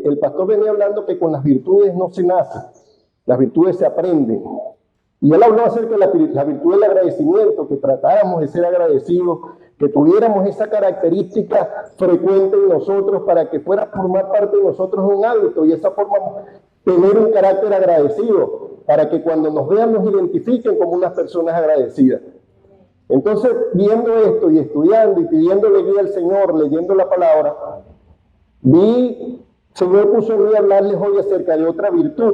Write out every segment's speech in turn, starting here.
el pastor venía hablando que con las virtudes no se nace, las virtudes se aprenden. Y él habló acerca de la virtud del agradecimiento, que tratáramos de ser agradecidos, que tuviéramos esa característica frecuente en nosotros para que fuera a formar parte de nosotros un hábito y esa forma tener un carácter agradecido, para que cuando nos vean nos identifiquen como unas personas agradecidas. Entonces, viendo esto y estudiando y pidiéndole guía al Señor, leyendo la palabra, el Señor puso en mí a hablarles hoy acerca de otra virtud,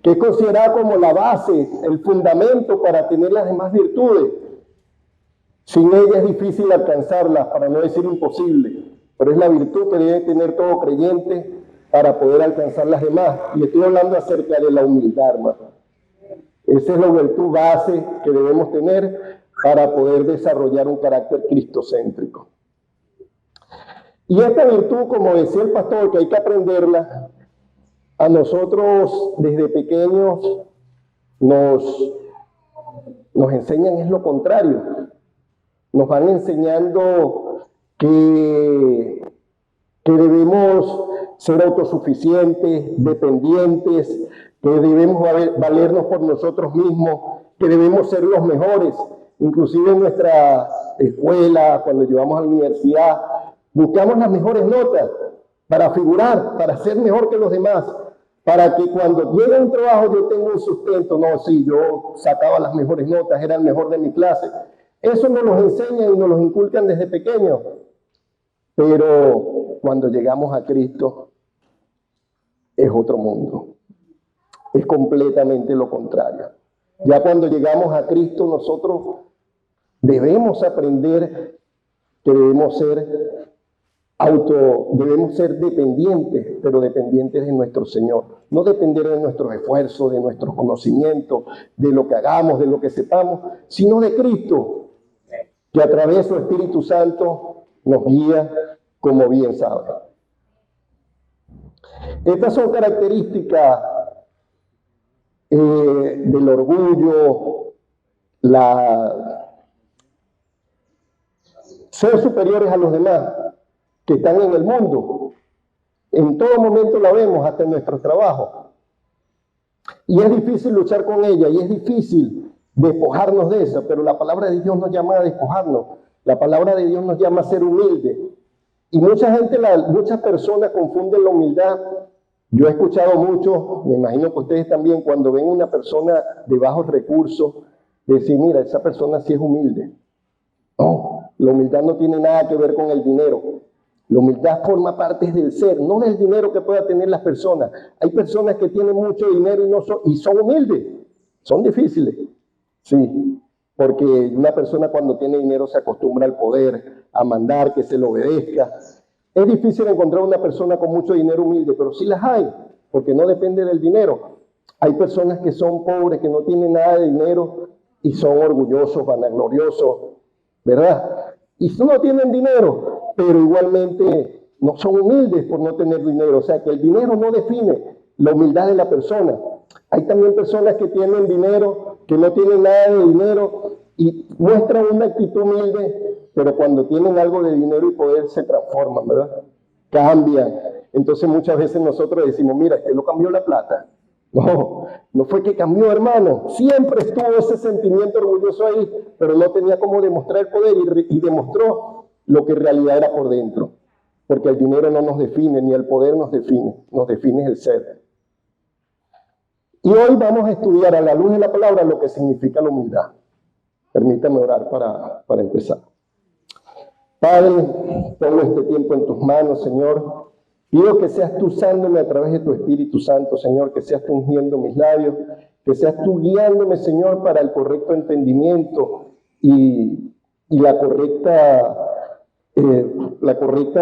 que es considerada como la base, el fundamento para tener las demás virtudes. Sin ella es difícil alcanzarlas, para no decir imposible, pero es la virtud que debe tener todo creyente para poder alcanzar las demás. Y estoy hablando acerca de la humildad, hermano. Esa es la virtud base que debemos tener para poder desarrollar un carácter cristocéntrico. Y esta virtud, como decía el pastor, que hay que aprenderla, a nosotros desde pequeños nos enseñan es lo contrario. Nos van enseñando que debemos ser autosuficientes, dependientes, que debemos valernos por nosotros mismos, que debemos ser los mejores. Inclusive en nuestra escuela, cuando llevamos a la universidad, buscamos las mejores notas para figurar, para ser mejor que los demás, para que cuando llegue a un trabajo yo tenga un sustento. No, sí, yo sacaba las mejores notas, era el mejor de mi clase. Eso nos lo enseñan y nos lo inculcan desde pequeños. Pero cuando llegamos a Cristo, es otro mundo. Es completamente lo contrario. Ya cuando llegamos a Cristo, nosotros debemos aprender que debemos ser dependientes, pero dependientes de nuestro Señor. No depender de nuestros esfuerzos, de nuestros conocimientos, de lo que hagamos, de lo que sepamos, sino de Cristo, que a través de su Espíritu Santo nos guía como bien sabe. Estas son características del orgullo, ser superiores a los demás que están en el mundo. En todo momento la vemos, hasta en nuestros trabajos. Y es difícil luchar con ella, y es difícil despojarnos de esa, pero la palabra de Dios nos llama a despojarnos. La palabra de Dios nos llama a ser humildes. Y muchas personas confunden la humildad. Yo he escuchado mucho, me imagino que ustedes también, cuando ven una persona de bajos recursos, decir, mira, esa persona sí es humilde. No, la humildad no tiene nada que ver con el dinero. La humildad forma parte del ser, no del dinero que puedan tener las personas. Hay personas que tienen mucho dinero y son humildes, son difíciles. Sí, porque una persona cuando tiene dinero se acostumbra al poder, a mandar, que se le obedezca. Es difícil encontrar una persona con mucho dinero humilde, pero sí las hay, porque no depende del dinero. Hay personas que son pobres, que no tienen nada de dinero y son orgullosos, vanagloriosos, ¿verdad? Y no tienen dinero, pero igualmente no son humildes por no tener dinero. O sea, que el dinero no define la humildad de la persona. Hay también personas que tienen dinero, que no tienen nada de dinero y muestran una actitud humilde, pero cuando tienen algo de dinero y poder se transforman, ¿verdad? Cambian. Entonces muchas veces nosotros decimos, mira, este lo cambió la plata. No fue que cambió, hermano. Siempre estuvo ese sentimiento orgulloso ahí, pero no tenía cómo demostrar el poder y demostró lo que en realidad era por dentro. Porque el dinero no nos define, ni el poder nos define el ser. Y hoy vamos a estudiar a la luz de la palabra lo que significa la humildad. Permítame orar para empezar. Padre, pongo este tiempo en tus manos, Señor. Pido que seas tú usándome a través de tu Espíritu Santo, Señor, que seas tú ungiendo mis labios, que seas tú guiándome, Señor, para el correcto entendimiento y la correcta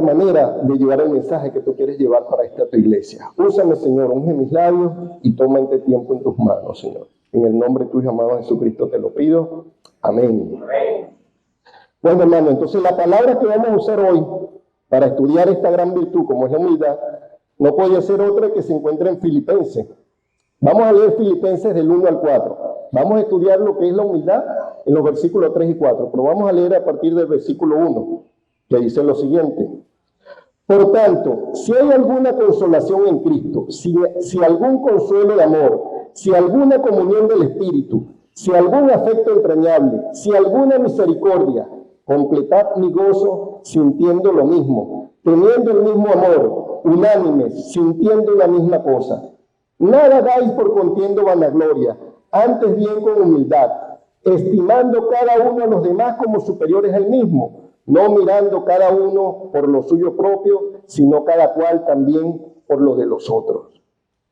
manera de llevar el mensaje que tú quieres llevar para esta tu iglesia. Úsame, Señor, unge mis labios y toma este tiempo en tus manos, Señor. En el nombre de tu Hijo amado Jesucristo te lo pido. Amén. Amén. Bueno, hermano, entonces la palabra que vamos a usar hoy para estudiar esta gran virtud, como es la humildad, no puede ser otra que se encuentra en Filipenses. Vamos a leer Filipenses del 1 al 4. Vamos a estudiar lo que es la humildad en los versículos 3 y 4, pero vamos a leer a partir del versículo 1, que dice lo siguiente. Por tanto, si hay alguna consolación en Cristo, si algún consuelo de amor, si alguna comunión del Espíritu, si algún afecto entrañable, si alguna misericordia, completad mi gozo sintiendo lo mismo, teniendo el mismo amor, unánimes, sintiendo la misma cosa. Nada hagáis por contienda o vanagloria, antes bien con humildad, estimando cada uno a los demás como superiores al mismo, no mirando cada uno por lo suyo propio, sino cada cual también por lo de los otros.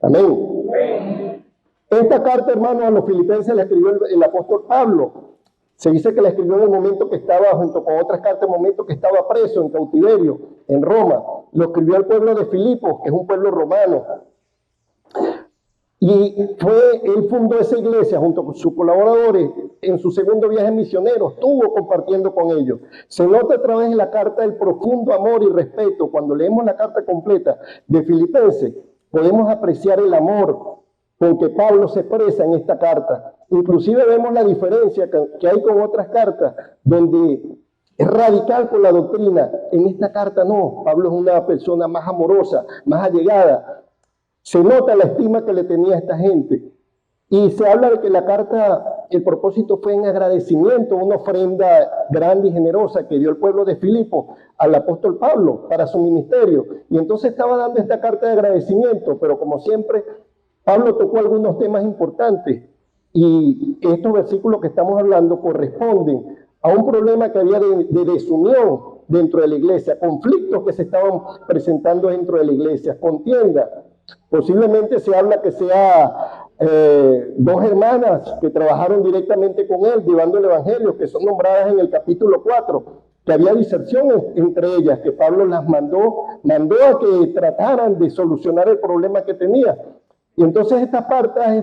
Amén. Amén. Esta carta, hermanos, a los filipenses la escribió el apóstol Pablo. Se dice que la escribió en el momento que estaba, junto con otras cartas, en el momento que estaba preso en cautiverio en Roma. Lo escribió al pueblo de Filipos, que es un pueblo romano. Y él fundó esa iglesia junto con sus colaboradores en su segundo viaje misionero, estuvo compartiendo con ellos. Se nota a través de la carta el profundo amor y respeto. Cuando leemos la carta completa de Filipenses, podemos apreciar el amor con que Pablo se expresa en esta carta. Inclusive vemos la diferencia que hay con otras cartas, donde es radical con la doctrina. En esta carta no, Pablo es una persona más amorosa, más allegada. Se nota la estima que le tenía a esta gente. Y se habla de que la carta, el propósito fue en agradecimiento, una ofrenda grande y generosa que dio el pueblo de Filipos al apóstol Pablo para su ministerio. Y entonces estaba dando esta carta de agradecimiento, pero como siempre, Pablo tocó algunos temas importantes. Y estos versículos que estamos hablando corresponden a un problema que había de desunión dentro de la iglesia, conflictos que se estaban presentando dentro de la iglesia, contienda. Posiblemente se habla que sea dos hermanas que trabajaron directamente con él, llevando el evangelio, que son nombradas en el capítulo 4, que había disensión entre ellas, que Pablo las mandó a que trataran de solucionar el problema que tenía. Y entonces esta carta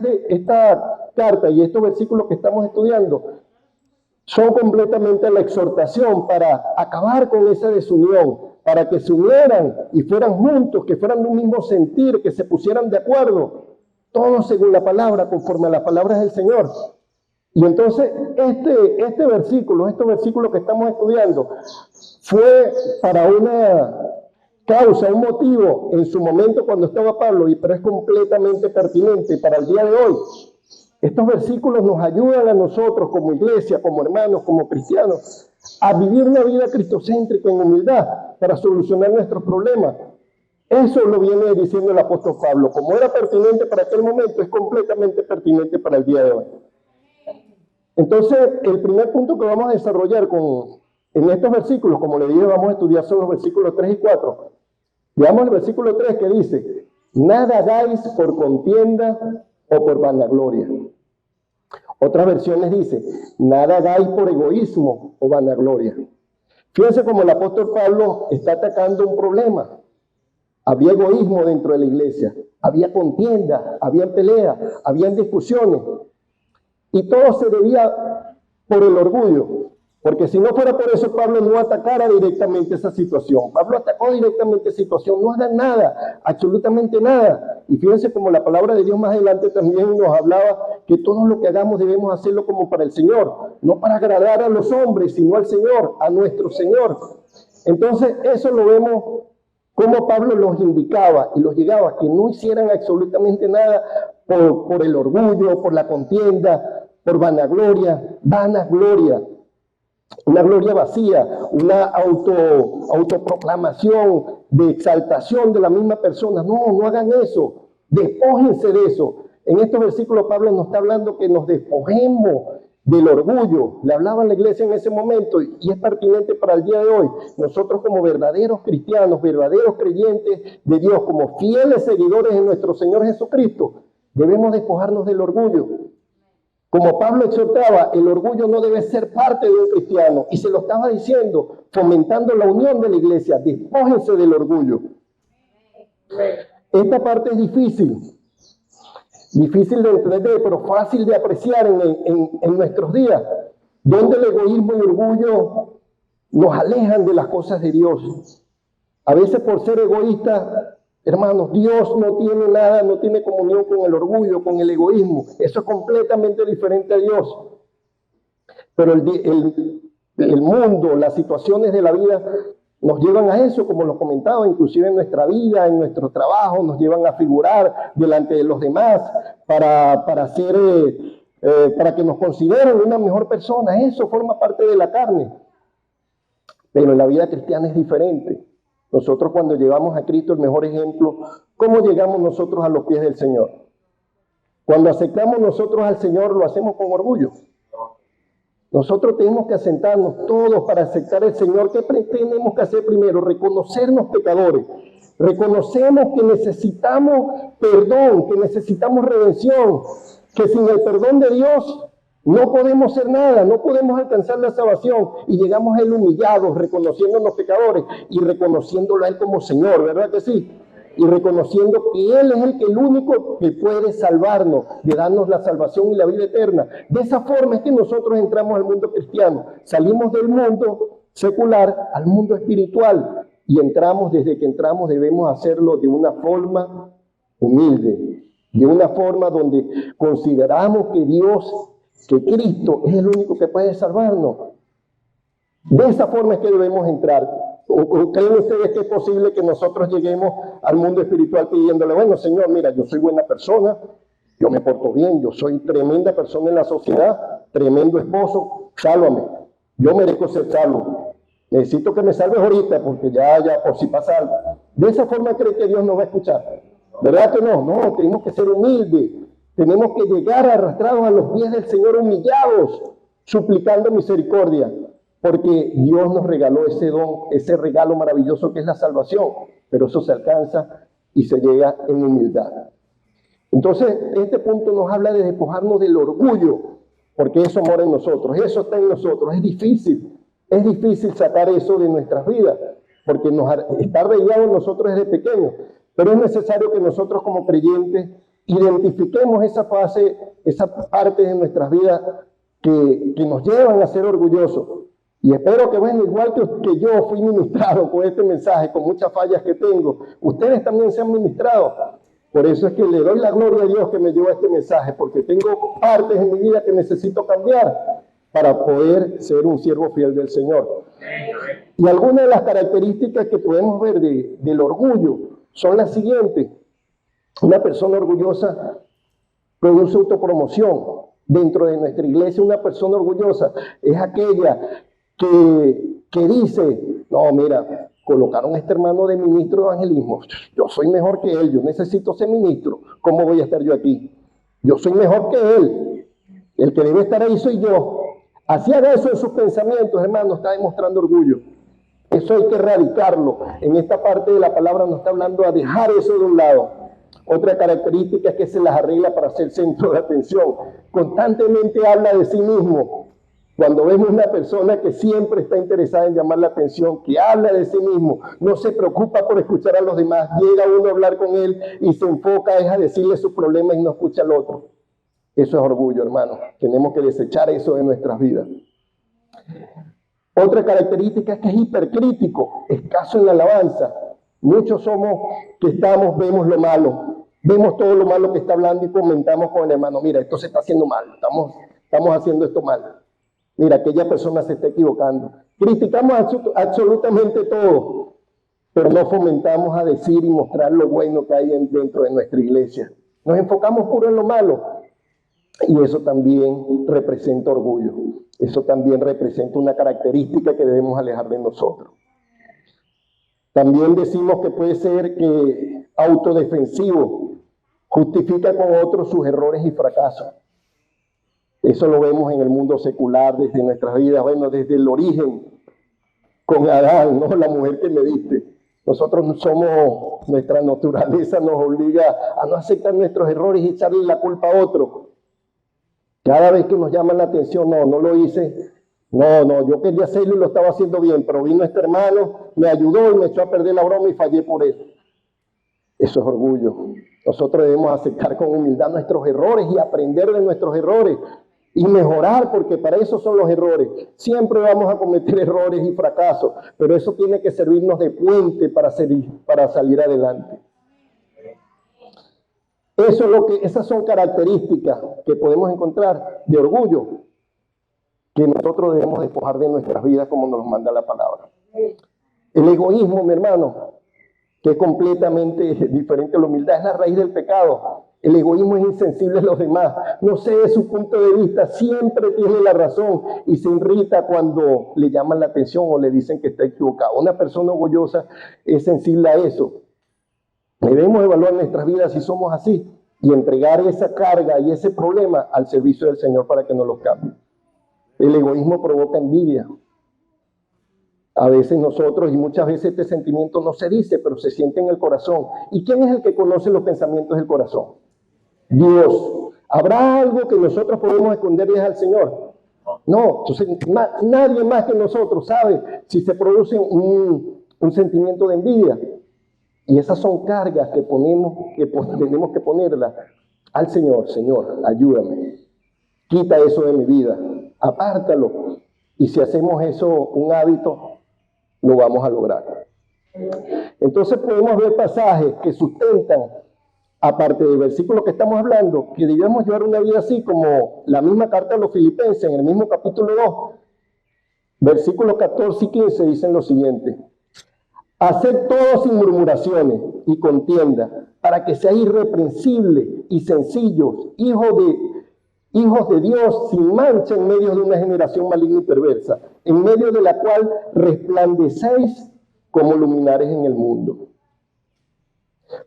y estos versículos que estamos estudiando son completamente la exhortación para acabar con esa desunión, para que se unieran y fueran juntos, que fueran de un mismo sentir, que se pusieran de acuerdo, todos según la palabra, conforme a las palabras del Señor. Y entonces estos versículos que estamos estudiando, fue para una causa, un motivo en su momento cuando estaba Pablo, pero es completamente pertinente para el día de hoy. Estos versículos nos ayudan a nosotros como iglesia, como hermanos, como cristianos, a vivir una vida cristocéntrica en humildad para solucionar nuestros problemas. Eso lo viene diciendo el apóstol Pablo. Como era pertinente para aquel momento, es completamente pertinente para el día de hoy. Entonces, el primer punto que vamos a desarrollar en estos versículos, como le dije, vamos a estudiar son los versículos 3 y 4. Veamos el versículo 3 que dice: nada hagáis por contienda o por vanagloria. Otras versiones dice: nada hagáis por egoísmo o vanagloria. Fíjense cómo el apóstol Pablo está atacando un problema. Había egoísmo dentro de la iglesia, había contienda, había pelea, había discusiones. Y todo se debía por el orgullo. Porque si no fuera por eso, Pablo no atacara directamente esa situación. Pablo atacó directamente esa situación. No hagan nada, absolutamente nada. Y fíjense como la palabra de Dios más adelante también nos hablaba que todo lo que hagamos debemos hacerlo como para el Señor. No para agradar a los hombres, sino al Señor, a nuestro Señor. Entonces eso lo vemos como Pablo los indicaba y los llegaba, que no hicieran absolutamente nada por el orgullo, por la contienda, por vanagloria, una gloria vacía, una autoproclamación de exaltación de la misma persona. No hagan eso, despójense de eso. En estos versículos Pablo nos está hablando que nos despojemos del orgullo. Le hablaba a la iglesia en ese momento y es pertinente para el día de hoy. Nosotros como verdaderos cristianos, verdaderos creyentes de Dios, como fieles seguidores de nuestro Señor Jesucristo, debemos despojarnos del orgullo. Como Pablo exhortaba, el orgullo no debe ser parte de un cristiano. Y se lo estaba diciendo, fomentando la unión de la iglesia. Despójense del orgullo. Esta parte es difícil de entender, pero fácil de apreciar en nuestros días. Donde el egoísmo y el orgullo nos alejan de las cosas de Dios. A veces por ser egoístas, hermanos, Dios no tiene nada, no tiene comunión con el orgullo, con el egoísmo. Eso es completamente diferente a Dios. Pero el mundo, las situaciones de la vida Nos llevan a eso, como lo comentaba, inclusive en nuestra vida, en nuestro trabajo, nos llevan a figurar delante de los demás para que nos consideren una mejor persona. Eso forma parte de la carne. Pero en la vida cristiana es diferente. Nosotros cuando llevamos a Cristo el mejor ejemplo, ¿cómo llegamos nosotros a los pies del Señor? Cuando aceptamos nosotros al Señor, lo hacemos con orgullo. Nosotros tenemos que asentarnos todos para aceptar al Señor. ¿Qué tenemos que hacer primero? Reconocernos pecadores. Reconocemos que necesitamos perdón, que necesitamos redención, que sin el perdón de Dios no podemos hacer nada, no podemos alcanzar la salvación. Y llegamos a Él humillados, reconociéndonos pecadores y reconociéndolo a Él como Señor, ¿verdad que sí? Y reconociendo que Él es el único que puede salvarnos, de darnos la salvación y la vida eterna. De esa forma es que nosotros entramos al mundo cristiano. Salimos del mundo secular al mundo espiritual. Y desde que entramos debemos hacerlo de una forma humilde. De una forma donde consideramos que Cristo es el único que puede salvarnos. De esa forma es que debemos entrar. ¿O creen ustedes que es posible que nosotros lleguemos al mundo espiritual pidiéndole, bueno, Señor, mira, yo soy buena persona, yo me porto bien, yo soy tremenda persona en la sociedad, tremendo esposo, sálvame, yo merezco ser salvo, necesito que me salves ahorita porque ya por si pasa algo? De esa forma creen que Dios nos va a escuchar, ¿verdad que no? No, tenemos que ser humildes, tenemos que llegar arrastrados a los pies del Señor humillados, suplicando misericordia. Porque Dios nos regaló ese don, ese regalo maravilloso que es la salvación, pero eso se alcanza y se llega en humildad. Entonces, este punto nos habla de despojarnos del orgullo, porque eso mora en nosotros, eso está en nosotros. Es difícil sacar eso de nuestras vidas, porque está arraigado en nosotros desde pequeños, pero es necesario que nosotros como creyentes identifiquemos esa fase, esa parte de nuestras vidas que nos llevan a ser orgullosos. Y espero que, bueno, igual que yo fui ministrado con este mensaje, con muchas fallas que tengo, ustedes también se han ministrado. Por eso es que le doy la gloria a Dios que me llevó a este mensaje, porque tengo partes en mi vida que necesito cambiar para poder ser un siervo fiel del Señor. Y algunas de las características que podemos ver del orgullo son las siguientes. Una persona orgullosa produce autopromoción. Dentro de nuestra iglesia, una persona orgullosa es aquella que dice, no, mira, colocaron a este hermano de ministro de evangelismo, yo soy mejor que él, yo necesito ser ministro, ¿cómo voy a estar yo aquí? Yo soy mejor que él, el que debe estar ahí soy yo. Así haga eso en sus pensamientos, hermano, está demostrando orgullo. Eso hay que erradicarlo. En esta parte de la palabra nos está hablando a dejar eso de un lado. Otra característica es que se las arregla para ser centro de atención. Constantemente habla de sí mismo. Cuando vemos una persona que siempre está interesada en llamar la atención, que habla de sí mismo, no se preocupa por escuchar a los demás, llega uno a hablar con él y se enfoca a decirle sus problemas y no escucha al otro. Eso es orgullo, hermano. Tenemos que desechar eso de nuestras vidas. Otra característica es que es hipercrítico, escaso en la alabanza. Muchos somos que vemos lo malo, vemos todo lo malo que está hablando y comentamos con el hermano, mira, esto se está haciendo mal, estamos haciendo esto mal. Mira, aquella persona se está equivocando. Criticamos absolutamente todo, pero no fomentamos a decir y mostrar lo bueno que hay dentro de nuestra iglesia. Nos enfocamos puro en lo malo. Y eso también representa orgullo. Eso también representa una característica que debemos alejar de nosotros. También decimos que puede ser que autodefensivo, justifica con otros sus errores y fracasos. Eso lo vemos en el mundo secular, desde nuestras vidas, bueno, desde el origen, con Adán, ¿no? La mujer que me diste. Nosotros nuestra naturaleza nos obliga a no aceptar nuestros errores y echarle la culpa a otro. Cada vez que nos llaman la atención, no lo hice, yo quería hacerlo y lo estaba haciendo bien, pero vino este hermano, me ayudó y me echó a perder la broma y fallé por él. Eso es orgullo. Nosotros debemos aceptar con humildad nuestros errores y aprender de nuestros errores y mejorar, porque para eso son los errores. Siempre vamos a cometer errores y fracasos, pero eso tiene que servirnos de puente para salir adelante. Esas son características que podemos encontrar de orgullo que nosotros debemos despojar de nuestras vidas como nos manda la palabra. El egoísmo, mi hermano, que es completamente diferente a la humildad, es la raíz del pecado. El egoísmo es insensible a los demás, no sé de su punto de vista, siempre tiene la razón y se irrita cuando le llaman la atención o le dicen que está equivocado. Una persona orgullosa es sensible a eso. Debemos evaluar nuestras vidas si somos así y entregar esa carga y ese problema al servicio del Señor para que nos los cambie. El egoísmo provoca envidia. A veces nosotros, y muchas veces este sentimiento no se dice, pero se siente en el corazón. ¿Y quién es el que conoce los pensamientos del corazón? Dios. ¿Habrá algo que nosotros podemos esconderles al Señor? No. Entonces, nadie más que nosotros sabe si se produce un sentimiento de envidia. Y esas son cargas que tenemos que ponerlas al Señor. Señor, ayúdame. Quita eso de mi vida. Apártalo. Y si hacemos eso un hábito, lo vamos a lograr. Entonces podemos ver pasajes que sustentan, aparte del versículo que estamos hablando, que debemos llevar una vida así, como la misma carta a los Filipenses, en el mismo capítulo 2, versículos 14 y 15, dicen lo siguiente: haced todo sin murmuraciones y contienda, para que seáis irreprensibles y sencillos, hijos de Dios, sin mancha en medio de una generación maligna y perversa, en medio de la cual resplandecéis como luminares en el mundo.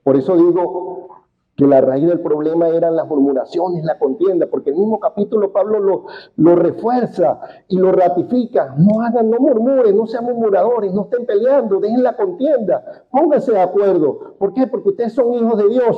Por eso digo que la raíz del problema eran las murmuraciones, la contienda, porque el mismo capítulo Pablo lo refuerza y lo ratifica. No murmuren, no sean murmuradores, no estén peleando, dejen la contienda, pónganse de acuerdo. ¿Por qué? Porque ustedes son hijos de Dios.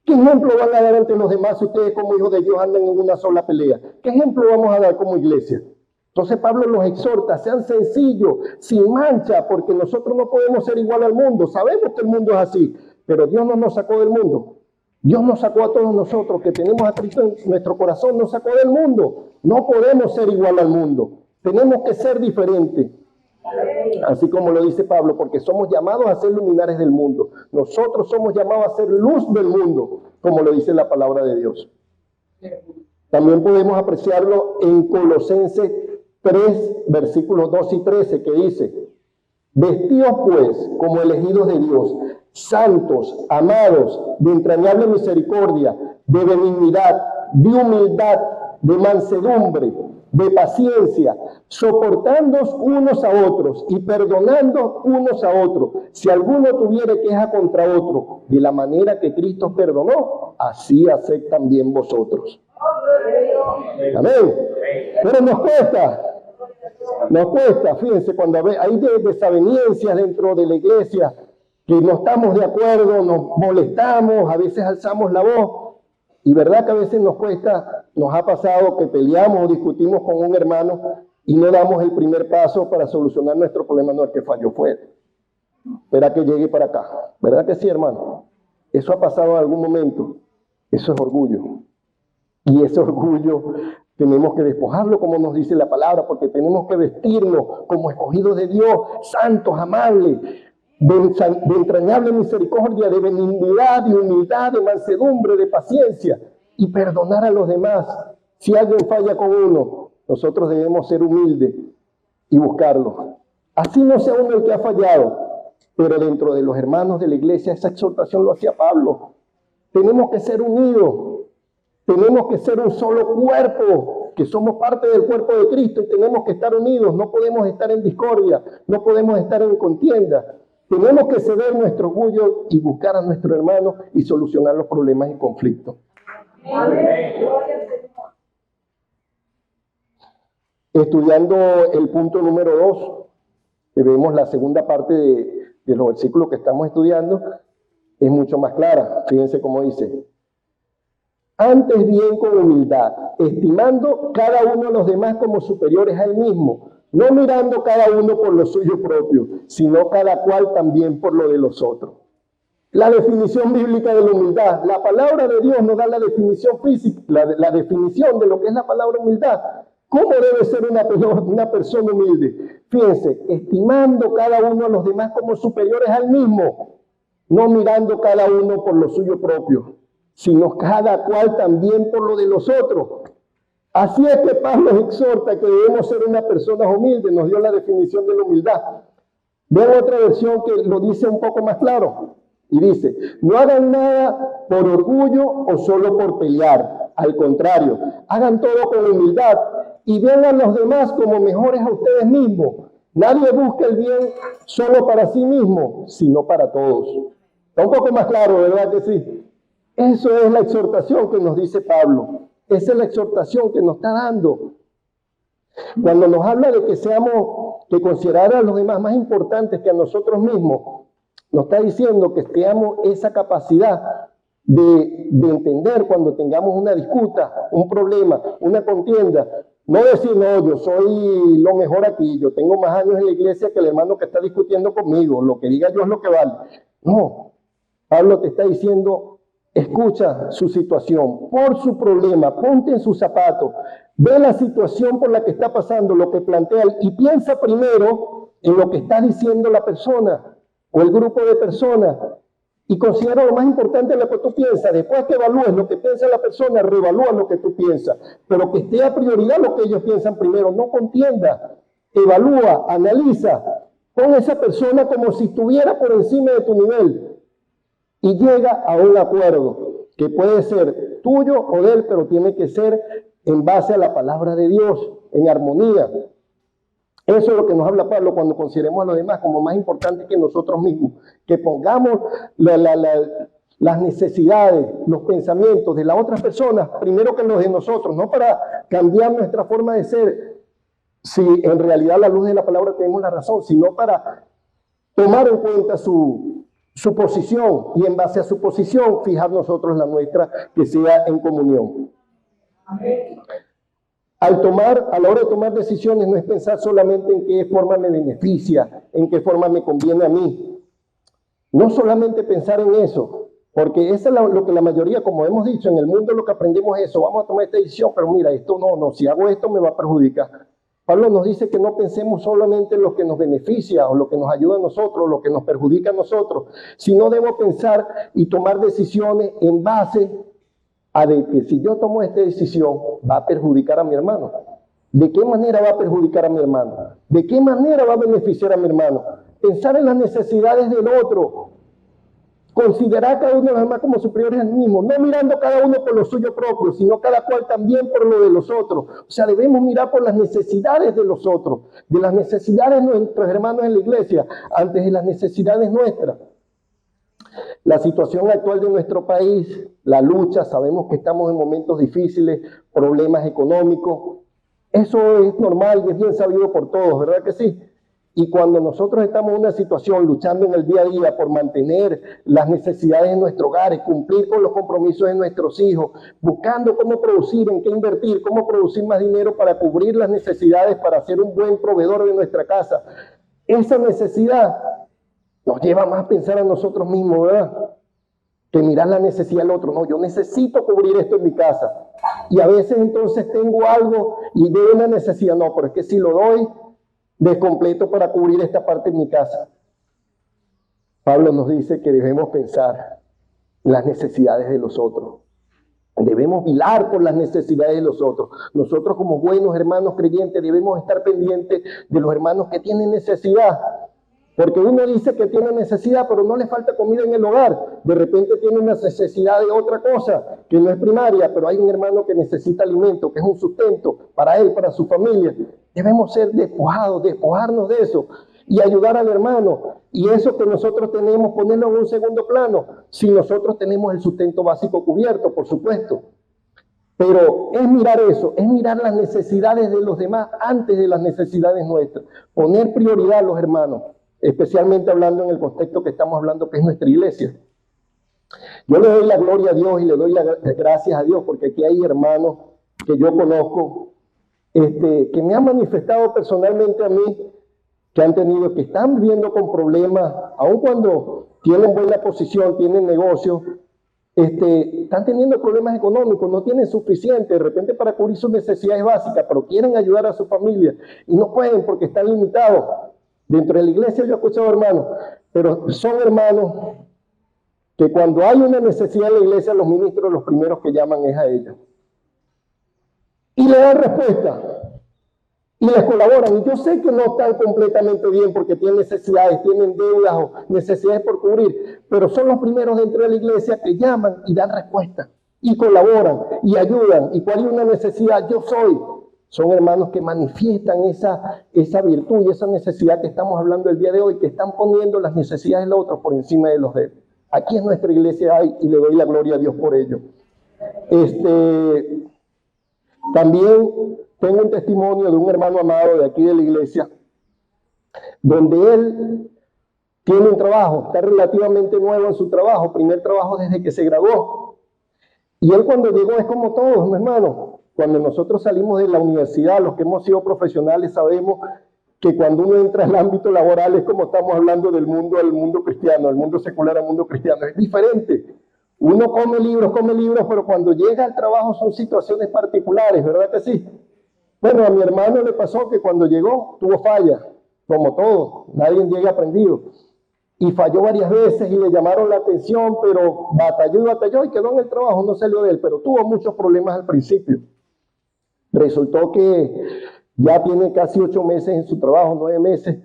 ¿Qué ejemplo van a dar ante los demás si ustedes como hijos de Dios andan en una sola pelea? ¿Qué ejemplo vamos a dar como iglesia? Entonces Pablo los exhorta, sean sencillos, sin mancha, porque nosotros no podemos ser igual al mundo. Sabemos que el mundo es así, pero Dios no nos sacó del mundo. Dios nos sacó a todos nosotros, que tenemos a Cristo en nuestro corazón, nos sacó del mundo. No podemos ser igual al mundo. Tenemos que ser diferentes. Así como lo dice Pablo, porque somos llamados a ser luminares del mundo. Nosotros somos llamados a ser luz del mundo, como lo dice la palabra de Dios. También podemos apreciarlo en Colosenses 3, versículos 2 y 13, que dice: vestidos pues como elegidos de Dios, santos, amados, de entrañable misericordia, de benignidad, de humildad, de mansedumbre, de paciencia, soportándoos unos a otros y perdonando unos a otros, si alguno tuviere queja contra otro, de la manera que Cristo perdonó, así haced también vosotros. Amén. Pero nos cuesta, fíjense, cuando hay desavenencias dentro de la iglesia, que no estamos de acuerdo, nos molestamos, a veces alzamos la voz, y verdad que a veces nos cuesta, nos ha pasado que peleamos o discutimos con un hermano y no damos el primer paso para solucionar nuestro problema. No, el que falló fue él. Espera que llegue para acá. ¿Verdad que sí, hermano? Eso ha pasado en algún momento. Eso es orgullo. Y ese orgullo tenemos que despojarlo, como nos dice la palabra, porque tenemos que vestirnos como escogidos de Dios, santos, amables, de entrañable misericordia, de benignidad, de humildad, de mansedumbre, de paciencia, y perdonar a los demás. Si alguien falla con uno, nosotros debemos ser humildes y buscarlo. Así no sea uno el que ha fallado, pero dentro de los hermanos de la iglesia, esa exhortación lo hacía Pablo. Tenemos que ser unidos, tenemos que ser un solo cuerpo, que somos parte del cuerpo de Cristo y tenemos que estar unidos. No podemos estar en discordia, no podemos estar en contienda. Tenemos que ceder nuestro orgullo y buscar a nuestro hermano y solucionar los problemas y conflictos. Estudiando el punto número 2, que vemos la segunda parte de los versículos que estamos estudiando, es mucho más clara. Fíjense cómo dice: antes bien con humildad, estimando cada uno a los demás como superiores a él mismo, no mirando cada uno por lo suyo propio, sino cada cual también por lo de los otros. La definición bíblica de la humildad. La palabra de Dios nos da la definición física, la definición de lo que es la palabra humildad. ¿Cómo debe ser una persona humilde? Fíjense, estimando cada uno a los demás como superiores al mismo, no mirando cada uno por lo suyo propio, sino cada cual también por lo de los otros. Así es que Pablo exhorta que debemos ser una persona humilde, nos dio la definición de la humildad. Vean otra versión que lo dice un poco más claro. Y dice, no hagan nada por orgullo o solo por pelear. Al contrario, hagan todo con humildad y vean a los demás como mejores a ustedes mismos. Nadie busca el bien solo para sí mismo, sino para todos. Está un poco más claro, ¿verdad que sí? Eso es la exhortación que nos dice Pablo. Esa es la exhortación que nos está dando. Cuando nos habla de que considerar a los demás más importantes que a nosotros mismos, nos está diciendo que tengamos esa capacidad de entender cuando tengamos una disputa, un problema, una contienda. No decir, no, yo soy lo mejor aquí, yo tengo más años en la iglesia que el hermano que está discutiendo conmigo, lo que diga yo es lo que vale. No, Pablo te está diciendo, escucha su situación, por su problema, ponte en sus zapatos, ve la situación por la que está pasando, lo que plantea y piensa primero en lo que está diciendo la persona o el grupo de personas y considera lo más importante lo que tú piensas. Después que evalúes lo que piensa la persona, reevalúa lo que tú piensas, pero que esté a prioridad lo que ellos piensan primero. No contienda, evalúa, analiza, pon a esa persona como si estuviera por encima de tu nivel y llega a un acuerdo que puede ser tuyo o de él, pero tiene que ser en base a la palabra de Dios, en armonía. Eso es lo que nos habla Pablo cuando consideremos a los demás como más importantes que nosotros mismos. Que pongamos las necesidades, los pensamientos de las otras personas primero que los de nosotros, no para cambiar nuestra forma de ser, si en realidad a la luz de la palabra tenemos la razón, sino para tomar en cuenta su posición y en base a su posición fijar nosotros la nuestra que sea en comunión. Amén. A la hora de tomar decisiones no es pensar solamente en qué forma me beneficia, en qué forma me conviene a mí. No solamente pensar en eso, porque eso es lo que la mayoría, como hemos dicho, en el mundo lo que aprendemos es eso, vamos a tomar esta decisión, pero mira, esto no, si hago esto me va a perjudicar. Pablo nos dice que no pensemos solamente en lo que nos beneficia o lo que nos ayuda a nosotros, o lo que nos perjudica a nosotros, sino debemos pensar y tomar decisiones en base a de que si yo tomo esta decisión va a perjudicar a mi hermano. ¿De qué manera va a perjudicar a mi hermano? ¿De qué manera va a beneficiar a mi hermano? Pensar en las necesidades del otro. Considerar a cada uno de los demás como superiores al mismo. No mirando cada uno por lo suyo propio, sino cada cual también por lo de los otros. O sea, debemos mirar por las necesidades de los otros, de las necesidades de nuestros hermanos en la iglesia, antes de las necesidades nuestras. La situación actual de nuestro país, la lucha, sabemos que estamos en momentos difíciles, problemas económicos. Eso es normal y es bien sabido por todos, ¿verdad que sí? Y cuando nosotros estamos en una situación luchando en el día a día por mantener las necesidades de nuestro hogar y cumplir con los compromisos de nuestros hijos, buscando cómo producir, en qué invertir, cómo producir más dinero para cubrir las necesidades, para ser un buen proveedor de nuestra casa, esa necesidad nos lleva más a pensar a nosotros mismos, ¿verdad? Que mirar la necesidad del otro. No, yo necesito cubrir esto en mi casa. Y a veces entonces tengo algo y veo una necesidad. No, pero es que si lo doy de completo para cubrir esta parte en mi casa. Pablo nos dice que debemos pensar en las necesidades de los otros. Debemos velar por las necesidades de los otros. Nosotros como buenos hermanos creyentes debemos estar pendientes de los hermanos que tienen necesidad. Porque uno dice que tiene necesidad, pero no le falta comida en el hogar. De repente tiene una necesidad de otra cosa, que no es primaria, pero hay un hermano que necesita alimento, que es un sustento para él, para su familia. Debemos ser despojarnos de eso y ayudar al hermano. Y eso que nosotros tenemos, ponerlo en un segundo plano, si nosotros tenemos el sustento básico cubierto, por supuesto. Pero es mirar eso, es mirar las necesidades de los demás antes de las necesidades nuestras. Poner prioridad a los hermanos. Especialmente hablando en el contexto que estamos hablando, que es nuestra iglesia. Yo le doy la gloria a Dios y le doy las gracias a Dios, porque aquí hay hermanos que yo conozco, que me han manifestado personalmente a mí, que están viviendo con problemas, aun cuando tienen buena posición, tienen negocios, están teniendo problemas económicos, no tienen suficiente de repente para cubrir sus necesidades básicas, pero quieren ayudar a su familia y no pueden porque están limitados. Dentro de la iglesia yo he escuchado hermanos, pero son hermanos que cuando hay una necesidad en la iglesia, los ministros los primeros que llaman es a ellos. Y le dan respuesta. y les colaboran. Y yo sé que no están completamente bien porque tienen necesidades, tienen deudas o necesidades por cubrir, pero son los primeros dentro de la iglesia que llaman y dan respuesta y colaboran y ayudan. Y cuál es una necesidad, yo soy. Son hermanos que manifiestan esa virtud y esa necesidad que estamos hablando el día de hoy, que están poniendo las necesidades del otro por encima de los de él. Aquí en nuestra iglesia hay, y le doy la gloria a Dios por ello. También tengo un testimonio de un hermano amado de aquí de la iglesia, donde él tiene un trabajo, está relativamente nuevo en su trabajo, primer trabajo desde que se graduó. Y él cuando llegó es como todos, mi hermano. Cuando nosotros salimos de la universidad, los que hemos sido profesionales sabemos que cuando uno entra al ámbito laboral es como estamos hablando del mundo cristiano, el mundo secular al mundo cristiano, es diferente. Uno come libros, pero cuando llega al trabajo son situaciones particulares, ¿verdad que sí? Bueno, a mi hermano le pasó que cuando llegó tuvo falla, como todo, nadie llega aprendido. Y falló varias veces y le llamaron la atención, pero batalló y quedó en el trabajo, no salió de él, pero tuvo muchos problemas al principio. Resultó que ya tiene casi 8 meses en su trabajo, 9 meses,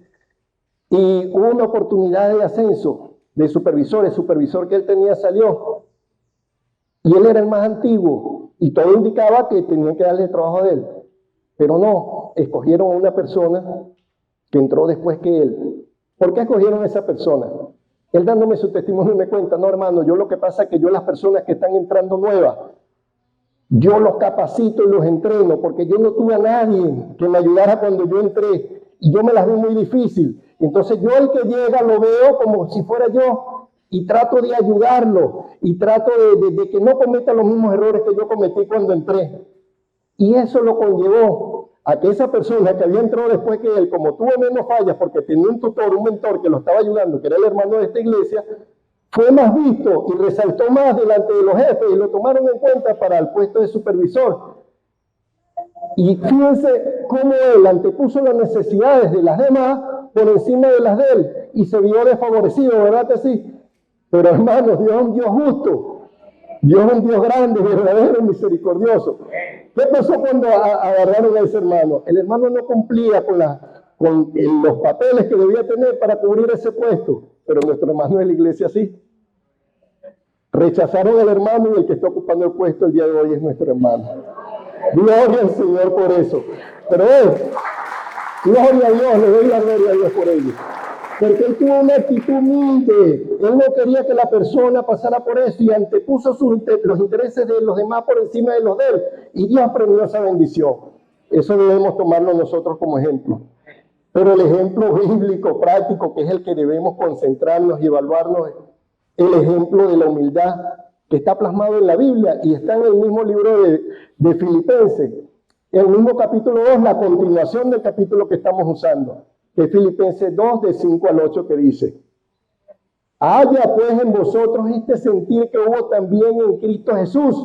y hubo una oportunidad de ascenso de supervisor. El supervisor que él tenía salió, y él era el más antiguo, y todo indicaba que tenían que darle el trabajo a él, pero no, escogieron a una persona que entró después que él. ¿Por qué escogieron a esa persona? Él dándome su testimonio me cuenta, no hermano, yo lo que pasa es que yo las personas que están entrando nuevas, yo los capacito y los entreno, porque yo no tuve a nadie que me ayudara cuando yo entré, y yo me las vi muy difícil. Entonces yo el que llega lo veo como si fuera yo, y trato de ayudarlo, y trato de que no cometa los mismos errores que yo cometí cuando entré. Y eso lo conllevó a que esa persona que había entrado después que él, como tuvo menos fallas, porque tenía un tutor, un mentor que lo estaba ayudando, que era el hermano de esta iglesia, fue más visto y resaltó más delante de los jefes y lo tomaron en cuenta para el puesto de supervisor. Y fíjense cómo él antepuso las necesidades de las demás por encima de las de él y se vio desfavorecido, ¿verdad que sí? Pero hermanos, Dios es un Dios justo, Dios es un Dios grande, verdadero y misericordioso. ¿Qué pasó cuando agarraron a ese hermano? El hermano no cumplía con los papeles que debía tener para cubrir ese puesto, pero nuestro hermano de la iglesia sí. Rechazaron al hermano y el que está ocupando el puesto el día de hoy es nuestro hermano. Gloria al Señor por eso. Pero gloria a Dios, le doy la gloria a Dios por ello. Porque él tuvo una actitud humilde. Él no quería que la persona pasara por eso y antepuso los intereses de los demás por encima de los de él. Y Dios premió esa bendición. Eso debemos tomarlo nosotros como ejemplo. Pero el ejemplo bíblico, práctico, que es el que debemos concentrarnos y evaluarnos, el ejemplo de la humildad que está plasmado en la Biblia y está en el mismo libro de Filipenses, en el mismo capítulo 2, la continuación del capítulo que estamos usando, que es Filipenses 2, de 5 al 8, que dice: haya pues en vosotros este sentir que hubo también en Cristo Jesús,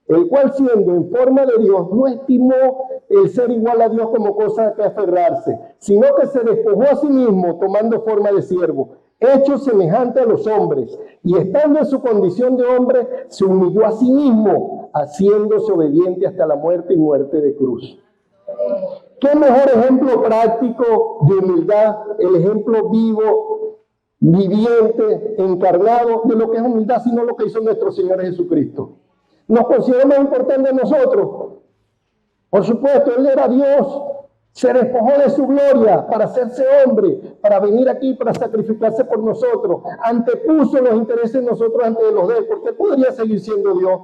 el cual siendo en forma de Dios no estimó el ser igual a Dios como cosa que aferrarse, sino que se despojó a sí mismo tomando forma de siervo, hecho semejante a los hombres, y estando en su condición de hombre, se humilló a sí mismo, haciéndose obediente hasta la muerte y muerte de cruz. ¿Qué mejor ejemplo práctico de humildad? El ejemplo vivo, viviente, encarnado de lo que es humildad, sino lo que hizo nuestro Señor Jesucristo. ¿Nos considera más importante a nosotros? Por supuesto, Él era Dios. Se despojó de su gloria para hacerse hombre, para venir aquí, para sacrificarse por nosotros. Antepuso los intereses de nosotros ante los de Él, porque Él podría seguir siendo Dios.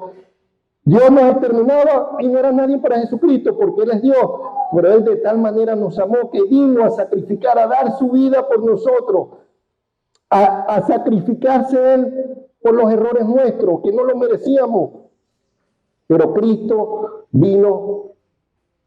Dios nos exterminaba y no era nadie para Jesucristo, porque Él es Dios. Pero Él de tal manera nos amó que vino a sacrificar, a dar su vida por nosotros, a sacrificarse Él por los errores nuestros, que no lo merecíamos. Pero Cristo vino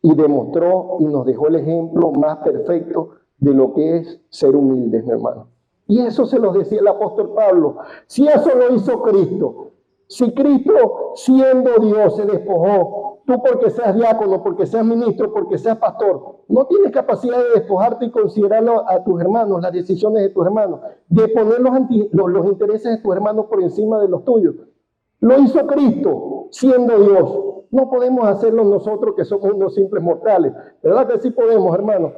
y demostró y nos dejó el ejemplo más perfecto de lo que es ser humildes, mi hermano. Y eso se los decía el apóstol Pablo. Si eso lo hizo Cristo, si Cristo siendo Dios se despojó, tú porque seas diácono, porque seas ministro, porque seas pastor, no tienes capacidad de despojarte y considerarlo a tus hermanos, las decisiones de tus hermanos, de poner los intereses de tus hermanos por encima de los tuyos. Lo hizo Cristo siendo Dios. No podemos hacerlo nosotros que somos unos simples mortales. ¿Verdad que sí podemos, hermanos?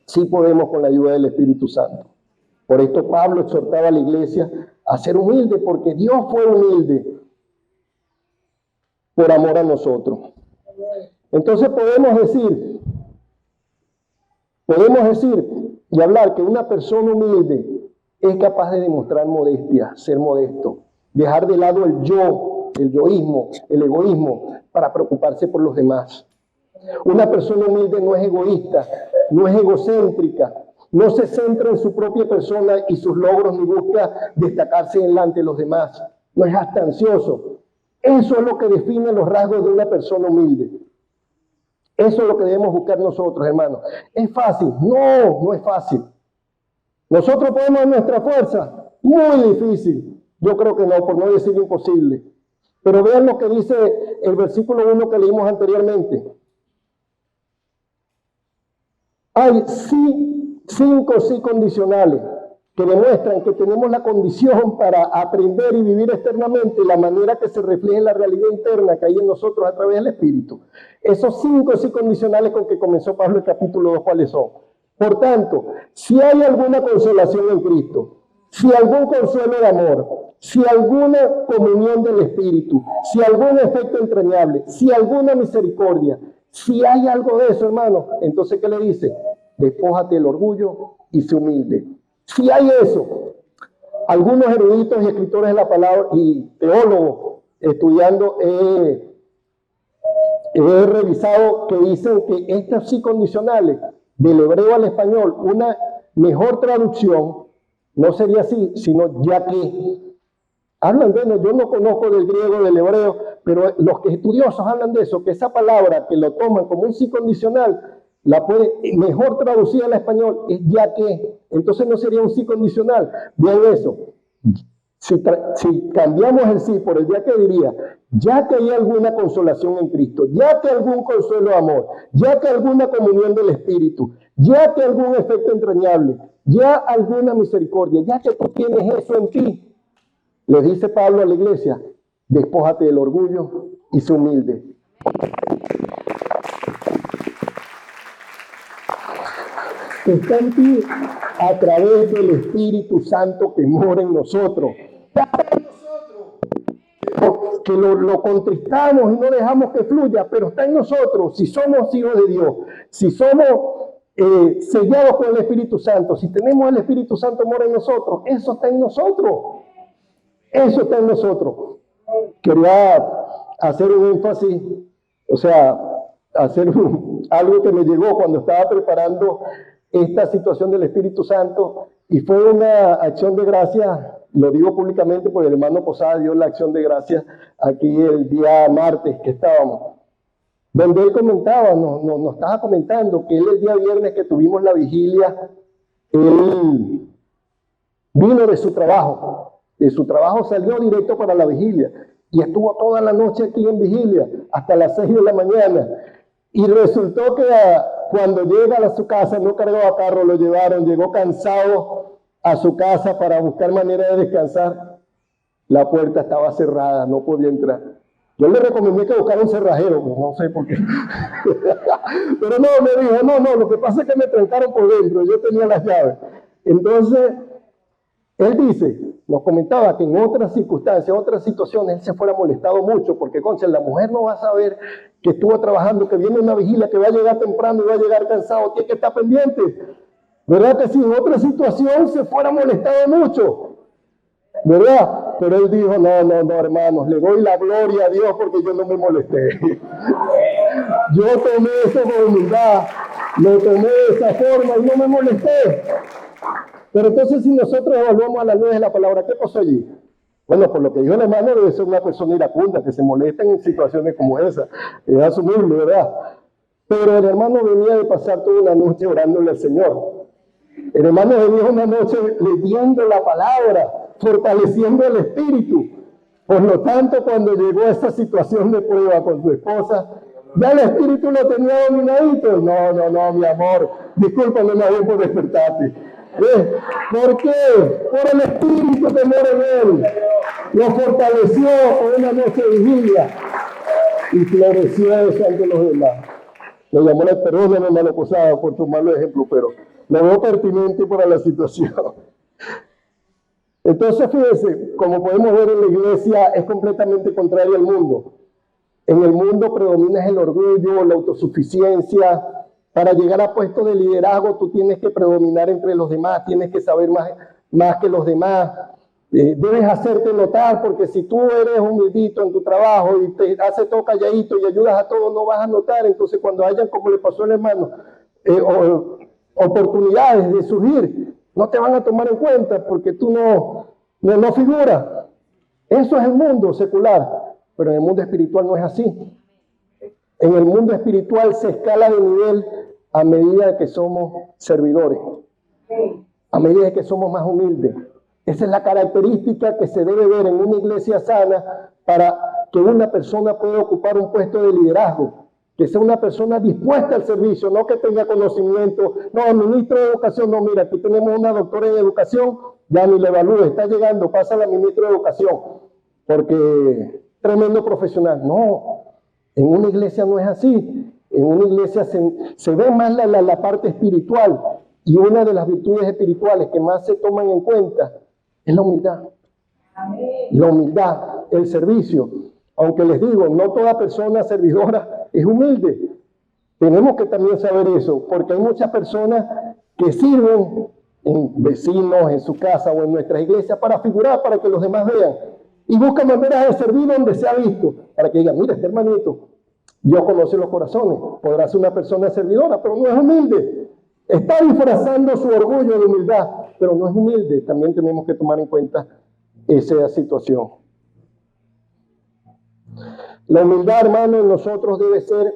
Sí podemos con la ayuda del Espíritu Santo. Por esto Pablo exhortaba a la iglesia a ser humilde, porque Dios fue humilde por amor a nosotros. Entonces podemos decir y hablar que una persona humilde es capaz de demostrar modestia, ser modesto, dejar de lado el yo, el yoísmo, el egoísmo, para preocuparse por los demás. Una persona humilde no es egoísta, no es egocéntrica, no se centra en su propia persona y sus logros ni busca destacarse delante de los demás, no es jactancioso. Eso es lo que define los rasgos de una persona humilde. Eso es lo que debemos buscar nosotros, hermanos. ¿Es fácil? No, no es fácil. ¿Nosotros podemos en nuestra fuerza? Muy difícil. Yo creo que no, por no decir imposible. Pero vean lo que dice el versículo 1 que leímos anteriormente. Hay 5 sí condicionales que demuestran que tenemos la condición para aprender y vivir externamente la manera que se refleja en la realidad interna que hay en nosotros a través del Espíritu. Esos 5 sí condicionales con que comenzó Pablo el capítulo 2, ¿cuáles son? Por tanto, si hay alguna consolación en Cristo, si algún consuelo de amor, si alguna comunión del Espíritu, si algún efecto entrañable, si alguna misericordia, si hay algo de eso, hermano, entonces ¿qué le dice? Despójate del orgullo y sé humilde. Si hay eso, algunos eruditos y escritores de la palabra y teólogos estudiando he revisado que dicen que estas sí condicionales del hebreo al español, una mejor traducción no sería así, sino ya que. Hablan de eso, yo no conozco del griego, del hebreo, pero los que estudiosos hablan de eso, que esa palabra que lo toman como un sí condicional, la puede mejor traducir al español, es ya que. Entonces no sería un sí condicional. Bien eso. Si cambiamos el sí por el ya que, diría, ya que hay alguna consolación en Cristo, ya que algún consuelo de amor, ya que alguna comunión del Espíritu, ya que algún efecto entrañable, ya alguna misericordia, ya que tú tienes eso en ti, le dice Pablo a la iglesia, despójate del orgullo y sé humilde. Está en ti a través del Espíritu Santo que mora en nosotros. Que lo contristamos y no dejamos que fluya, pero está en nosotros. Si somos hijos de Dios, si somos sellados con el Espíritu Santo, si tenemos el Espíritu Santo mora en nosotros, eso está en nosotros. Eso está en nosotros. Quería hacer un énfasis, o sea, hacer algo que me llegó cuando estaba preparando esta situación del Espíritu Santo, y fue una acción de gracia, lo digo públicamente porque el hermano Posada dio la acción de gracia aquí el día martes que estábamos, donde él comentaba, nos estaba comentando que él el día viernes que tuvimos la vigilia, él vino de su trabajo salió directo para la vigilia, y estuvo toda la noche aquí en vigilia, hasta las 6 de la mañana, y resultó que cuando llega a su casa, no cargaba carro, lo llevaron, llegó cansado a su casa para buscar manera de descansar. La puerta estaba cerrada, no podía entrar. Yo le recomendé que buscara un cerrajero, pues no sé por qué. Pero no, me dijo, no, lo que pasa es que me trancaron por dentro, yo tenía las llaves. Entonces, él dice, nos comentaba que en otras circunstancias, en otras situaciones, él se fuera molestado mucho, porque, concha, la mujer no va a saber que estuvo trabajando, que viene una vigilia, que va a llegar temprano y va a llegar cansado, tiene que estar pendiente. ¿Verdad que si en otra situación se fuera molestado mucho? ¿Verdad? Pero él dijo, no, hermanos, le doy la gloria a Dios porque yo no me molesté. Yo tomé eso con humildad, lo tomé de esa forma y no me molesté. Pero entonces si nosotros evaluamos a la luz de la palabra, ¿qué pasó allí? Bueno, por lo que dijo el hermano, debe ser una persona iracunda que se molesta en situaciones como esa. Es asumible, ¿verdad? Pero el hermano venía de pasar toda una noche orándole al Señor. El hermano venía una noche leyendo la palabra, fortaleciendo el espíritu. Por lo tanto, cuando llegó a esa situación de prueba con su esposa, ya el espíritu lo tenía dominadito. No, mi amor, discúlpame más bien por despertarte. ¿Por qué? Por el espíritu que mora en él. Lo fortaleció por una noche de vigilia. y floreció eso ante los demás. Me llamó la perdóname, hermano Posada, por tu malo ejemplo, pero lo veo pertinente para la situación. Entonces, fíjense, como podemos ver en la iglesia, es completamente contrario al mundo. En el mundo predomina el orgullo, la autosuficiencia. Para llegar a puestos de liderazgo, tú tienes que predominar entre los demás, tienes que saber más que los demás. Debes hacerte notar, porque si tú eres humildito en tu trabajo y te haces todo calladito y ayudas a todos, no vas a notar. Entonces, cuando hayan, como le pasó al hermano, oportunidades de surgir, no te van a tomar en cuenta porque tú no figuras. Eso es el mundo secular, pero en el mundo espiritual no es así. En el mundo espiritual se escala de nivel a medida de que somos servidores, a medida de que somos más humildes. Esa es la característica que se debe ver en una iglesia sana para que una persona pueda ocupar un puesto de liderazgo. Que sea una persona dispuesta al servicio, no que tenga conocimiento. No, ministro de Educación, no, mira, aquí tenemos una doctora en Educación, ya ni le evalúe, está llegando, pasa la ministra de Educación, porque tremendo profesional. No, en una iglesia no es así. En una iglesia se ve más la parte espiritual, y una de las virtudes espirituales que más se toman en cuenta es la humildad. La humildad, el servicio. Aunque les digo, no toda persona servidora es humilde. Tenemos que también saber eso, porque hay muchas personas que sirven en vecinos, en su casa o en nuestras iglesias para figurar, para que los demás vean. Y buscan maneras de servir donde se ha visto, para que digan, mira, este hermanito, Dios conoce los corazones. Podrá ser una persona servidora, pero no es humilde. Está disfrazando su orgullo de humildad, pero no es humilde. También tenemos que tomar en cuenta esa situación. La humildad, hermano, en nosotros debe ser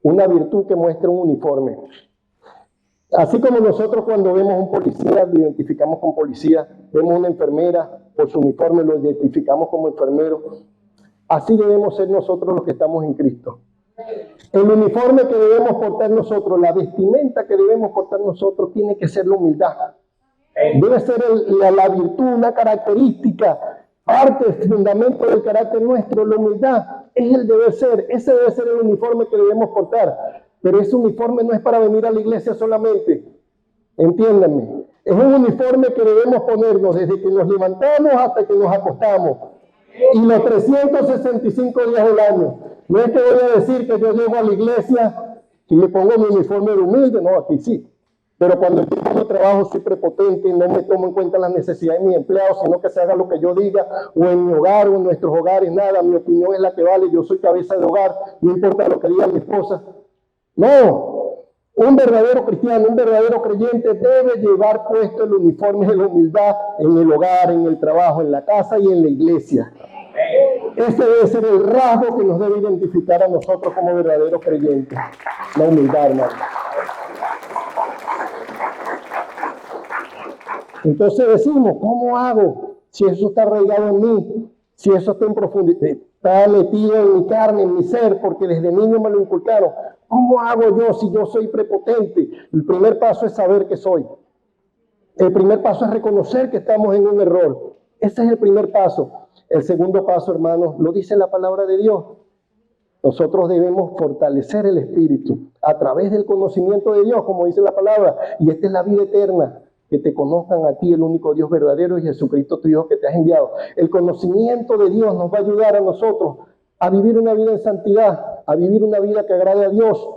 una virtud que muestra un uniforme. Así como nosotros cuando vemos un policía, lo identificamos con policía, vemos una enfermera, por su uniforme lo identificamos como enfermero. Así debemos ser nosotros los que estamos en Cristo. El uniforme que debemos portar nosotros, la vestimenta que debemos portar nosotros, tiene que ser la humildad. Debe ser la virtud, una característica, parte, fundamento del carácter nuestro. La humildad es el deber ser, ese debe ser el uniforme que debemos portar. Pero ese uniforme no es para venir a la iglesia solamente, entiéndanme. Es un uniforme que debemos ponernos desde que nos levantamos hasta que nos acostamos. Y los 365 días del año. No es que voy a decir que yo llego a la iglesia y me pongo mi uniforme de humilde, no, aquí sí. Pero cuando yo hago mi trabajo soy prepotente y no me tomo en cuenta las necesidades de mis empleados, sino que se haga lo que yo diga, o en mi hogar, o en nuestros hogares, nada, mi opinión es la que vale, yo soy cabeza de hogar, no importa lo que diga mi esposa. No, un verdadero cristiano, un verdadero creyente debe llevar puesto el uniforme de la humildad en el hogar, en el trabajo, en la casa y en la iglesia. Ese debe ser el rasgo que nos debe identificar a nosotros como verdaderos creyentes. La humildad, hermano. Entonces decimos, ¿cómo hago? Si eso está arraigado en mí, si eso está en profundidad, está metido en mi carne, en mi ser, porque desde niño me lo inculcaron. ¿Cómo hago yo si yo soy prepotente? El primer paso es saber que soy. El primer paso es reconocer que estamos en un error. Ese es el primer paso. El segundo paso, hermanos, lo dice la palabra de Dios. Nosotros debemos fortalecer el espíritu a través del conocimiento de Dios, como dice la palabra. Y esta es la vida eterna, que te conozcan a ti, el único Dios verdadero, y Jesucristo, tu Hijo, que te has enviado. El conocimiento de Dios nos va a ayudar a nosotros a vivir una vida en santidad, a vivir una vida que agrade a Dios.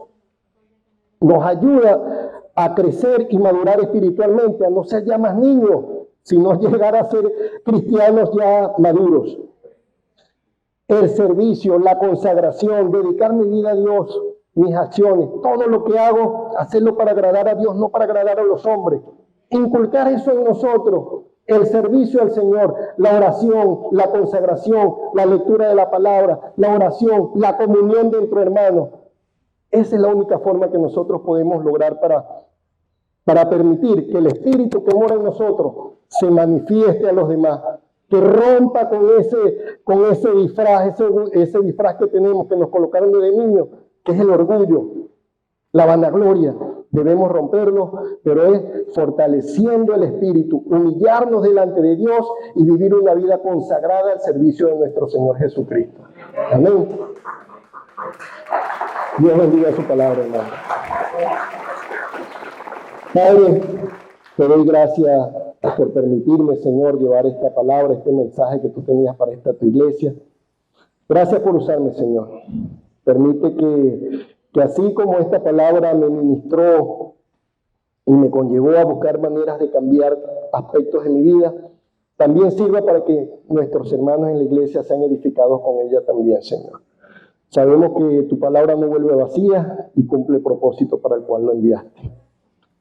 Nos ayuda a crecer y madurar espiritualmente, a no ser ya más niños, sino llegar a ser cristianos ya maduros. El servicio, la consagración, dedicar mi vida a Dios, mis acciones, todo lo que hago, hacerlo para agradar a Dios, no para agradar a los hombres. Inculcar eso en nosotros, el servicio al Señor, la oración, la consagración, la lectura de la palabra, la oración, la comunión de entre hermanos. Esa es la única forma que nosotros podemos lograr para permitir que el Espíritu que mora en nosotros se manifieste a los demás, que rompa con ese disfraz, ese disfraz que tenemos, que nos colocaron desde niños, que es el orgullo, la vanagloria. Debemos romperlo, pero es fortaleciendo el espíritu, humillarnos delante de Dios y vivir una vida consagrada al servicio de nuestro Señor Jesucristo. Amén. Dios bendiga su palabra, hermano. Padre, te doy gracias por permitirme, Señor, llevar esta palabra, este mensaje que tú tenías para esta tu iglesia. Gracias por usarme, Señor. Permite que así como esta palabra me ministró y me conllevó a buscar maneras de cambiar aspectos de mi vida, también sirva para que nuestros hermanos en la iglesia sean edificados con ella también, Señor. Sabemos que tu palabra no vuelve vacía y cumple el propósito para el cual lo enviaste.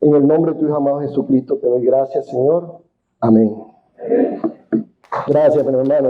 En el nombre de tu Hijo amado Jesucristo te doy gracias, Señor. Amén. Gracias, mi hermano.